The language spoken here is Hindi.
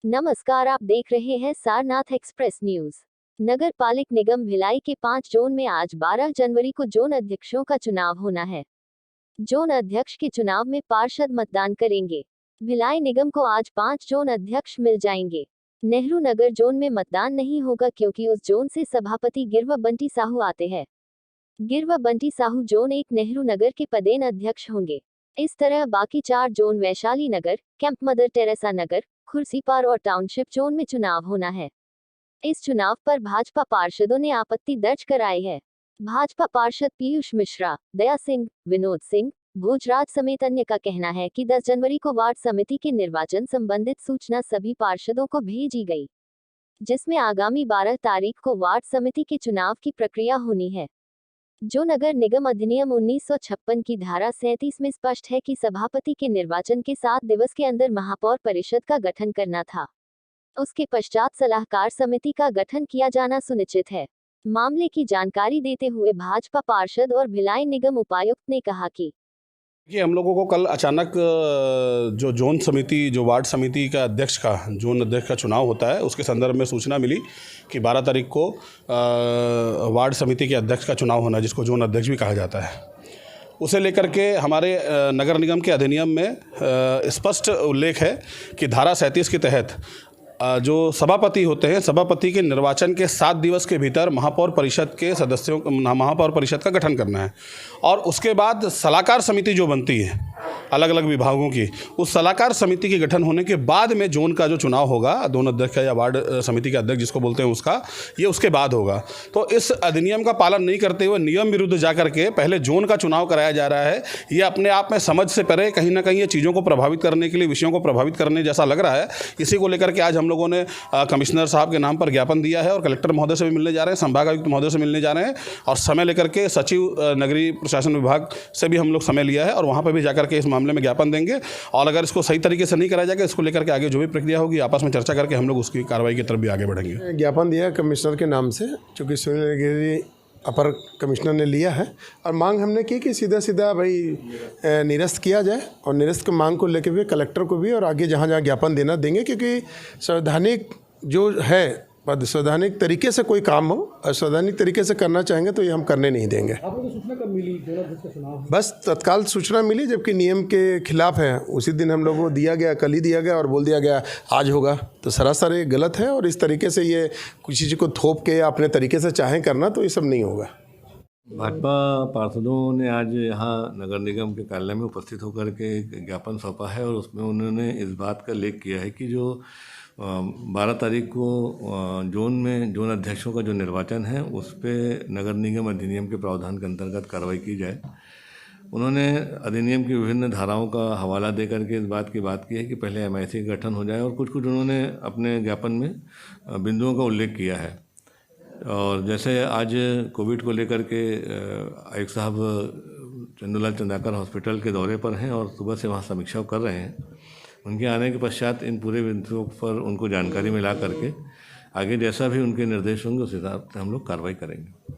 नमस्कार, आप देख रहे हैं सारनाथ एक्सप्रेस न्यूज। नगर पालिक निगम भिलाई के 5 जोन में आज 12 जनवरी को जोन अध्यक्षों का चुनाव होना है। जोन अध्यक्ष के चुनाव में पार्षद मतदान करेंगे। भिलाई निगम को आज 5 जोन अध्यक्ष मिल जाएंगे। नेहरू नगर जोन में मतदान नहीं होगा क्योंकि उस जोन से सभापति गिरवा बंटी साहू आते हैं। गिरवा बंटी साहू जोन 1 नेहरू नगर के पदेन अध्यक्ष होंगे। इस तरह बाकी 4 जोन वैशाली नगर, कैंप मदर टेरेसा नगर, खुर्सीपार और टाउनशिप जोन में चुनाव होना है। इस चुनाव पर भाजपा पार्षदों ने आपत्ति दर्ज कराई है। भाजपा पार्षद पीयूष मिश्रा, दया सिंह, विनोद सिंह, भोजराज समेत अन्य का कहना है कि 10 जनवरी को वार्ड समिति के निर्वाचन संबंधित सूचना सभी पार्षदों को भेजी गई, जिसमें आगामी 12 तारीख को वार्ड समिति के चुनाव की प्रक्रिया होनी है। जो नगर निगम अधिनियम 1956 की धारा 37 में स्पष्ट है कि सभापति के निर्वाचन के 7 दिवस के अंदर महापौर परिषद का गठन करना था। उसके पश्चात सलाहकार समिति का गठन किया जाना सुनिश्चित है। मामले की जानकारी देते हुए भाजपा पार्षद और भिलाई निगम उपायुक्त ने कहा कि हम लोगों को कल अचानक जो जोन समिति, जो वार्ड समिति का अध्यक्ष का, जोन अध्यक्ष का चुनाव होता है, उसके संदर्भ में सूचना मिली कि 12 तारीख को वार्ड समिति के अध्यक्ष का चुनाव होना है, जिसको जोन अध्यक्ष भी कहा जाता है। उसे लेकर के हमारे नगर निगम के अधिनियम में स्पष्ट उल्लेख है कि धारा 37 के तहत जो सभापति होते हैं, सभापति के निर्वाचन के 7 दिवस के भीतर महापौर परिषद के सदस्यों, महापौर परिषद का गठन करना है। और उसके बाद सलाहकार समिति जो बनती है अलग अलग विभागों की, उस सलाहकार समिति के गठन होने के बाद में जोन का जो चुनाव होगा, जोन अध्यक्ष या वार्ड समिति का अध्यक्ष जिसको बोलते हैं उसका, ये उसके बाद होगा। तो इस अधिनियम का पालन नहीं करते हुए नियम विरुद्ध जाकर के पहले जोन का चुनाव कराया जा रहा है। ये अपने आप में समझ से परे कहीं ना कहीं ये चीज़ों को प्रभावित करने के लिए, विषयों को प्रभावित करने जैसा लग रहा है। इसी को लेकर के आज हम लोगों ने कमिश्नर साहब के नाम पर ज्ञापन दिया है और कलेक्टर महोदय से भी मिलने जा रहे हैं, संभागायुक्त महोदय से मिलने जा रहे हैं और समय लेकर के सचिव नगरीय प्रशासन विभाग से भी हम लोग समय लिया है और वहाँ पर भी जाकर के इस मामले में ज्ञापन देंगे। और अगर इसको सही तरीके से नहीं कराया जाएगा, इसको लेकर के आगे जो भी प्रक्रिया होगी आपस में चर्चा करके हम लोग उसकी कार्रवाई की तरफ भी आगे बढ़ेंगे। ज्ञापन दिया कमिश्नर के नाम से, चूँकि सुनील गिरी अपर कमिश्नर ने लिया है और मांग हमने की कि सीधा सीधा भाई निरस्त किया जाए और निरस्त की मांग को लेकर भी कलेक्टर को भी और आगे जहाँ जहाँ ज्ञापन देना देंगे, क्योंकि संवैधानिक जो है, संवैधानिक तरीके से कोई काम हो और संवैधानिक तरीके से करना चाहेंगे तो ये हम करने नहीं देंगे। आपको सूचना कब मिली? बस तत्काल सूचना मिली, जबकि नियम के खिलाफ है। उसी दिन हम लोगों को दिया गया, कल ही दिया गया और बोल दिया गया आज होगा, तो सरासर ये गलत है। और इस तरीके से ये किसी चीज़ को थोप के अपने तरीके से चाहें करना, तो ये सब नहीं होगा। भाजपा पार्षदों ने आज यहाँ नगर निगम के कार्यालय में उपस्थित होकर के एक ज्ञापन सौंपा है और उसमें उन्होंने इस बात का उल्लेख किया है कि जो 12 तारीख को जोन अध्यक्षों का जो निर्वाचन है उस पर नगर निगम अधिनियम के प्रावधान के अंतर्गत कार्रवाई की जाए। उन्होंने अधिनियम की विभिन्न धाराओं का हवाला दे करके इस बात की है कि पहले एमआईसी का गठन हो जाए और कुछ उन्होंने अपने ज्ञापन में बिंदुओं का उल्लेख किया है। और जैसे आज कोविड को लेकर के आयुक्त साहब चंदूलाल चंदाकर हॉस्पिटल के दौरे पर हैं और सुबह से वहाँ समीक्षा कर रहे हैं। उनके आने के पश्चात इन पूरे बिंदुओं पर उनको जानकारी मिला करके आगे जैसा भी उनके निर्देश होंगे उस हिसाब से हम लोग कार्रवाई करेंगे।